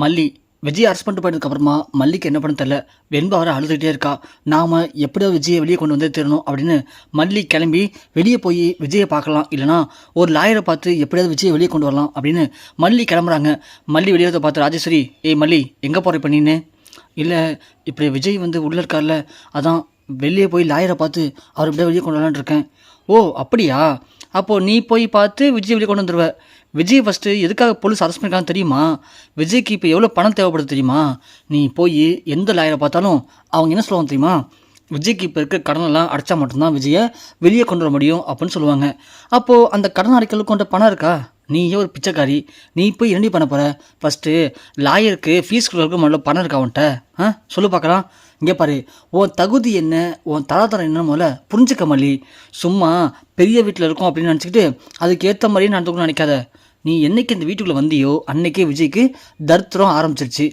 மல்லி விஜய் அரெஸ்ட் பண்ணிட்டு போயிட்டதுக்கப்புறமா மல்லிக்கு என்ன பண்ண தெரில. வெண்பா வர அழுதுகிட்டே இருக்கா. நாம் எப்படியாவது விஜயை வெளியே கொண்டு வந்து தரணும் அப்படின்னு மல்லி கிளம்பி வெளியே போய் விஜயை பார்க்கலாம், இல்லைனா ஒரு லாயரை பார்த்து எப்படியாவது விஜயை வெளியே கொண்டு வரலாம் அப்படின்னு மல்லி கிளம்புறாங்க. மல்லி வெளியே பார்த்து ராஜேஸ்வரி, ஏய் மல்லி எங்கே போகிற இப்போ நீன்னு? இல்லை இப்படி விஜய் உள்ளே இருக்கார்ல, அதான் வெளியே போய் லாயரை பார்த்து அவர் எப்படியா வெளியே கொண்டு வரலான்னு இருக்கேன். ஓ அப்படியா? அப்போது நீ போய் பார்த்து விஜய் வெளியே கொண்டு வந்துடுவ. விஜய் ஃபஸ்ட்டு எதுக்காக போலீஸ் அரெஸ்ட் பண்ணிருக்கான்னு தெரியுமா? விஜய்க்கு இப்போ எவ்வளோ பணம் தேவைப்படுது தெரியுமா? நீ போய் எந்த லாயரை பார்த்தாலும் அவங்க என்ன சொல்லுவாங்க தெரியுமா? விஜய்க்கு இப்போ இருக்கிற கடனெல்லாம் அடைச்சா மட்டும்தான் விஜயை வெளியே கொண்டு வர முடியும் அப்படின்னு சொல்லுவாங்க. அப்போது அந்த கடன் அடைக்கலுக்கு கொண்ட பணம் இருக்கா? நீயே ஒரு பிச்சைக்காரி, நீ போய் என்னடி பண்ண போகிற? ஃபஸ்ட்டு லாயருக்கு ஃபீஸ் கொடுக்குறதுக்கு முதல்ல பணம் இருக்கா உன்ட்ட? சொல்லு பார்க்கலாம். இங்கே பாரு, உன் தகுதி என்ன, உன் தராதரம் என்னன்னு முதல்ல புரிஞ்சுக்க மல்லி. சும்மா பெரிய வீட்டில் இருக்கோம் அப்படின்னு நினச்சிக்கிட்டு அதுக்கேற்ற மாதிரியே நடந்துக்கணும்னு நினைக்காத. நீ என்னைக்கு இந்த வீட்டுக்குள்ளே வந்தியோ அன்னைக்கே விஜய்க்கு தரித்திரம் ஆரம்பிச்சிருச்சு.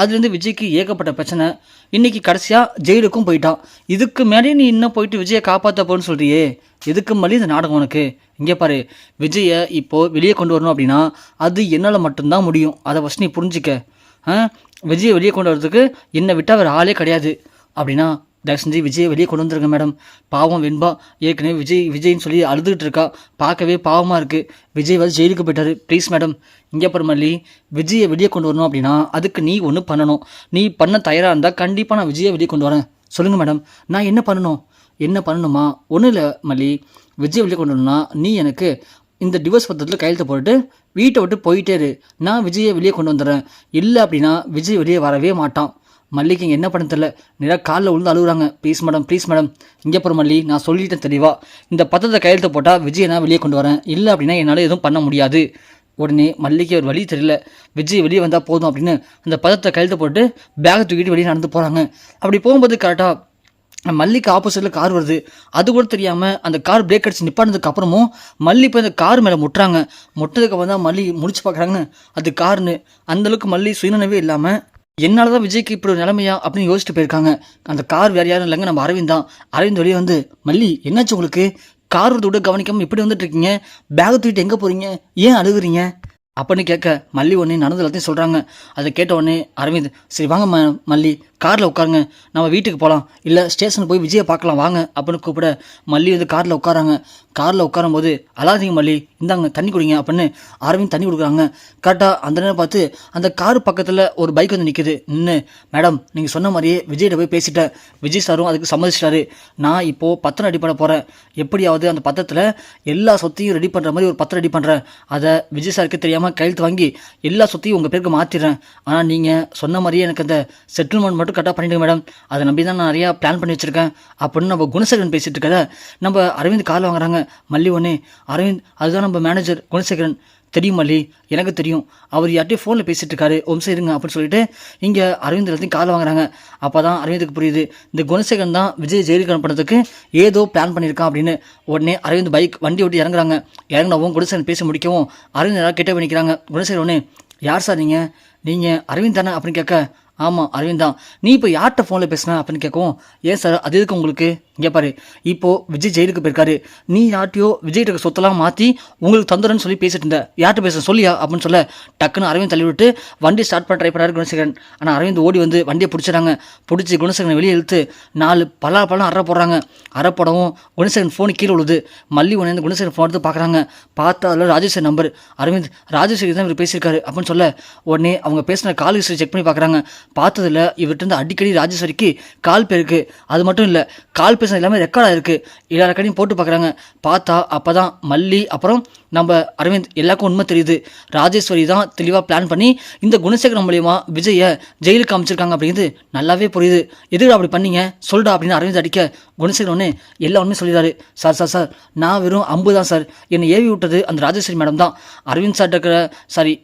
அதுலேருந்து விஜய்க்கு ஏகப்பட்ட பிரச்சனை. இன்றைக்கி கடைசியாக ஜெயிலுக்கும் போயிட்டான். இதுக்கு மேலே நீ இன்னும் போயிட்டு விஜயை காப்பாற்ற போன்னு சொல்கிறியே, எதுக்கு மல்லி இந்த நாடகம் உனக்கு? இங்கே பாரு, விஜயை இப்போது வெளியே கொண்டு வரணும் அப்படின்னா அது என்னால் மட்டும்தான் முடியும். அதை ஃபஸ்ட் நீ புரிஞ்சிக்க. விஜயை வெளியே கொண்டு வரதுக்கு என்னை விட்டால் வேறு ஆளே கிடையாது. அப்படின்னா தயவு செஞ்சு விஜயை வெளியே கொண்டு வந்துருங்க மேடம். பாவம் வெண்பா ஏற்கனவே விஜய்ன்னு சொல்லி அழுதுகிட்டு இருக்கா. பார்க்கவே பாவமாக இருக்குது. விஜய் ஜெயிலுக்கு போயிட்டாரு. Please madam. இங்கே பாரு மல்லி, விஜயை வெளியே கொண்டு வரணும் அப்படின்னா அதுக்கு நீ ஒன்று பண்ணணும். நீ பண்ண தயாராக இருந்தால் கண்டிப்பாக நான் விஜயை வெளியே கொண்டு வரேன். சொல்லுங்கள் மேடம், நான் என்ன பண்ணணும்? என்ன பண்ணணுமா? ஒன்றும் இல்லை மல்லி, விஜய் வெளியே கொண்டு வரணும்னா நீ எனக்கு இந்த டிவோர்ஸ் பத்திரத்தில் கையெழுத்து போட்டுட்டு வீட்டை விட்டு போயிட்டே இரு. நான் விஜயை வெளியே கொண்டு வந்துடுறேன். இல்லை அப்படின்னா விஜய் வெளியே வரவே மாட்டான். மல்லிக்கு இங்கே என்ன பண்ண தெரியல, நேராக காலில் விழுந்து அழுகுறாங்க. Please madam, please madam. இங்கே போகிற மல்லி, நான் சொல்லிட்டேன் தெளிவா, இந்த பத்திரத்தை கையெழுத்து போட்டால் விஜயை நான் வெளியே கொண்டு வரேன். இல்லை அப்படின்னா என்னால் எதுவும் பண்ண முடியாது. உடனே மல்லிக்கு ஒரு வழி தெரியல. விஜய் வெளியே வந்தால் போதும் அப்படின்னு அந்த பத்திரத்தை கையெழுத்து போட்டு பேக்கை தூக்கிட்டு வெளியே நடந்து போகிறாங்க. அப்படி போகும்போது கரெக்டாக மல்லிக்கு ஆப்போசிட்டில் கார் வருது. அது கூட தெரியாமல் அந்த கார் பிரேக் அடிச்சு நிப்பானதுக்கு அப்புறமும் மல்லி போய் அந்த கார் மேலே முட்டுறாங்க. முட்டதுக்கு தான் மல்லி முடிச்சு பார்க்குறாங்க அது காருன்னு. அந்தளவுக்கு மல்லி சுயநினைவே இல்லாமல் என்னால் தான் விஜய்க்கு இப்படி ஒரு நிலைமையா அப்படின்னு யோசிச்சுட்டு போயிருக்காங்க. அந்த கார் வேறு யாரும் இல்லைங்க, நம்ம அரவிந்த் தான். அரவிந்த் வெளியே வந்து, மல்லி என்னாச்சு உங்களுக்கு? கார் வரது விட கவனிக்காமல் இப்படி வந்துட்டு இருக்கீங்க, பேக்கை தூக்கிட்டு எங்கே போகிறீங்க, ஏன் அழுகுறீங்க அப்படின்னு கேட்க மல்லி உடனே நடந்து எல்லாத்தையும் சொல்கிறாங்க. அதை கேட்ட உடனே அரவிந்த், சரி வாங்க மல்லி காரில் உட்காருங்க, நம்ம வீட்டுக்கு போகலாம், இல்லை ஸ்டேஷனுக்கு போய் விஜயை பார்க்கலாம் வாங்க அப்படின்னு கூப்பிட மல்லி காரில் உட்காராங்க. காரில் உட்காரும்போது, அழாதீங்க மல்லி, இந்தாங்க தண்ணி குடிங்க அப்படின்னு அரவிந்த் தண்ணி கொடுக்குறாங்க. கரெக்டாக அந்த நேரம் பார்த்து அந்த கார் பக்கத்தில் ஒரு பைக் நிற்கிது. நின்று, மேடம் நீங்கள் சொன்ன மாதிரியே விஜய்கிட்ட போய் பேசிட்டேன், விஜய் சாரும் அதுக்கு சம்மதிச்சிட்டாரு. நான் இப்போது பத்திரம் ரெடி பண்ண போகிறேன். எப்படியாவது அந்த பத்திரத்தில் எல்லா சொத்தையும் ரெடி பண்ணுற மாதிரி ஒரு பத்திரம் ரெடி பண்ணுறேன். அதை விஜய் சாருக்கு தெரியாமல் கையெழுத்து வாங்கி எல்லா சொத்தையும் உங்கள் பேருக்கு மாற்றிடுறேன். ஆனால் நீங்கள் சொன்ன மாதிரியே எனக்கு அந்த செட்டில்மெண்ட் மட்டும் கரெக்டாக பண்ணிவிடுங்க மேடம். அதை நம்பி தான் நான் நிறையா பிளான் பண்ணி வச்சுருக்கேன் அப்படின்னு நம்ம குணசேகரன் பேசிகிட்டு இருக்கத நம்ம அரவிந்த் காரில் வாங்குறாங்க. மல்லி ஒன்று, அரவிந்த் அதுதான் நம்ம மேனேஜர் குணசேகரன். தெரியும் மல்லி, எனக்கு தெரியும், அவர் யார்ட்டையும் ஃபோனில் பேசிகிட்டு இருக்காரு, ஒம்சம் இருங்க அப்படின்னு சொல்லிட்டு இங்கே அரவிந்த் எல்லாத்தையும் கால் வாங்குறாங்க. அப்போ தான் அரவிந்துக்கு புரியுது, இந்த குணசேகரன் தான் விஜய் ஜெயிலுக்கு அனுப்புறதுக்கு ஏதோ பிளான் பண்ணியிருக்கான் அப்படின்னு. உடனே அரவிந்த் வண்டி ஓட்டி இறங்குறாங்க. இறங்கினவும் குணசேகரன் பேசி முடிக்கவும் அரவிந்த் யாராவது கிட்டே பண்ணிக்கிறாங்க. குணசேகரன் ஒன்று, யார் சார் நீங்கள் அரவிந்த் தானே அப்படின்னு கேட்க, ஆமாம் அரவிந்த் தான். நீ இப்போ யார்கிட்ட ஃபோனில் பேசுன அப்படின்னு கேட்கவும், ஏன் சார் அது எதுக்கு உங்களுக்கு? இங்கே பாரு, இப்போது விஜய் ஜெயிலுக்கு போயிருக்காரு, நீ யார்ட்டையோ விஜய்கிட்ட சொத்தெல்லாம் மாற்றி உங்களுக்கு தந்துடுறேன்னு சொல்லி பேசிட்டு இருந்த, யார்கிட்ட பேச சொல்லியா அப்படின்னு சொல்ல டக்குன்னு அரவிந்த் தள்ளி விட்டு வண்டி ஸ்டார்ட் பண்ண ட்ரை பண்ணாரு குணசேகரன். ஆனால் அரவிந்த் ஓடி வந்து வண்டியை பிடிச்சிடறாங்க. பிடிச்சி குணசேகரனை வெளியே இழுத்து 4 பழம் அற போடுறாங்க. அற போடவும் குணசேகரன் ஃபோனு கீழே விழுது. மல்லி ஒன்று இந்த குணசேகரன் ஃபோன் எடுத்து பார்க்குறாங்க. பார்த்தா அதில் ராஜேஸ்வரி நம்பர். அரவிந்த் ராஜேஸ்வரி தான் இவர் பேசியிருக்காரு அப்படின்னு சொல்ல உடனே அவங்க பேசின கால் ஹிஸ்ட்ரி செக் பண்ணி பார்க்குறாங்க. பார்த்ததில் இவர்கிட்ட அடிக்கடி ராஜேஸ்வரிக்கு கால் பேருக்கு, அது மட்டும் இல்லை கால் பேச எல்லாமே ரெக்கார்ட் ஆகிருக்கு. எல்லா ரெக்கார்டையும் போட்டு பார்க்குறாங்க. பார்த்தா அப்போ தான் மல்லி அப்புறம் நம்ம அரவிந்த் எல்லாருக்கும் உண்மை தெரியுது. ராஜேஸ்வரி தான் தெளிவாக பிளான் பண்ணி இந்த குணசேகரன் மூலியமா விஜயை ஜெயிலுக்கு அமைச்சிருக்காங்க அப்படிங்கிறது நல்லாவே புரியுது. எதுக்கு அப்படி பண்ணீங்க சொல்டா அப்படின்னு அரவிந்த் அடிக்க குணசேகரன் ஒன்று எல்லா உண்மையும் சொல்லிடுறாரு. சார் சார் சார் நான் வெறும் 50 தான் சார், என்னை ஏவி விட்டது அந்த ராஜேஸ்வரி மேடம் தான். அரவிந்த் சார்ட்ட இருக்கிற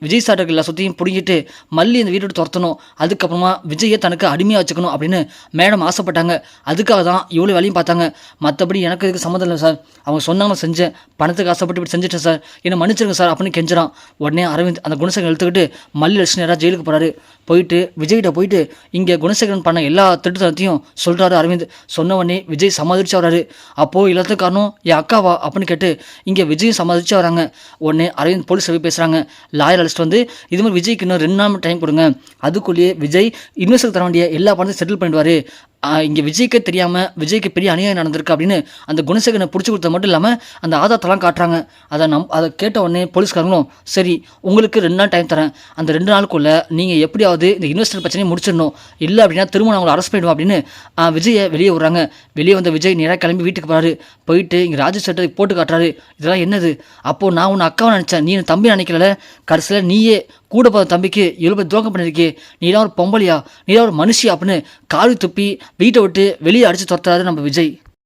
விஜய் சார்ட்ட இருக்கிற எல்லா சொத்தையும் பிடிங்கிட்டு மல்லி இந்த வீட்டை விட்டு துரத்தணும், அதுக்கப்புறமா விஜயை தனக்கு அடிமையாக வச்சுக்கணும் அப்படின்னு மேடம் ஆசைப்பட்டாங்க. அதுக்காக தான் இவ்வளோ வேலையும் பார்த்தாங்க. மற்றபடி எனக்கு இதுக்கு சம்மந்தம் இல்லை சார். அவங்க சொன்னாங்க நான் செஞ்சேன். பணத்துக்கு ஆசைப்பட்டு இப்படி செஞ்சுட்டேன் சார். என்னை மன்னிச்சிருங்க சார் அப்படின்னு கெஞ்சுறான். உடனே அரவிந்த் அந்த குணசேகரன் எடுத்துக்கிட்டு மல்லி லட்சுமி நேராக ஜெயிலுக்கு போகிறாரு. போயிட்டு விஜய்கிட்ட போயிட்டு இங்கே குணசேகரன் பண்ண எல்லா திட்டத்தையும் சொல்கிறாரு அரவிந்த். சொன்ன உடனே விஜய் சமாளிச்சு வராரு. அப்போது எல்லாத்துக்கும் காரணம் என் அக்காவா அப்படின்னு கேட்டு இங்கே விஜயும் சமாளிச்சு வராங்க. உடனே அரவிந்த் போலீஸ் போய் பேசுகிறாங்க. லாயர் அழைச்சிட்டு வந்து இது மாதிரி விஜய்க்கு இன்னும் 2 நாள் டைம் கொடுங்க, அதுக்குள்ளேயே விஜய் இன்வெஸ்டருக்கு தர வேண்டிய எல்லா பணத்தையும் செட்டில் பண்ணிடுவார். இங்கே விஜய்க்கே தெரியாமல் விஜய்க்கு பெரிய அநியாயம் நடந்திருக்கு அப்படின்னு அந்த குணசேகரனை பிடிச்சி கொடுத்தது மட்டும் இல்லாமல் அந்த ஆதாரத்தெல்லாம் காட்டுறாங்க. அதை கேட்ட உடனே போலீஸ்காரங்களும் சரி உங்களுக்கு 2 நாள் டைம் தரேன், அந்த 2 நாளுக்குள்ளே நீங்கள் எப்படியாவது இந்த இன்வெஸ்டர் பிரச்சனையை முடிச்சிடணும், இல்லை அப்படின்னா திரும்ப நான் அவங்களை அரெஸ்ட் பண்ணிடுவோம் அப்படின்னு விஜயை வெளியே விடுறாங்க. வெளியே வந்த விஜய் நேராக கிளம்பி வீட்டுக்கு போகிறாரு. போயிட்டு இங்கே ராஜு சட்டை போட்டு காட்டுறாரு. இதெல்லாம் என்னது? அப்போது நான் உன்னை அக்காவை நினச்சேன், நீ என் தம்பி நினைக்கல, கடைசியில் நீயே கூட போகிற தம்பிக்கு இவ்வளோ பேர் துரோகம் பண்ணியிருக்கே, நீதான் ஒரு பொம்பளையா, நீதான் ஒரு மனுஷி அப்படின்னு காரி துப்பி வீட்டை விட்டு வெளியே அடித்து துரத்துறாரு நம்ம விஜய்.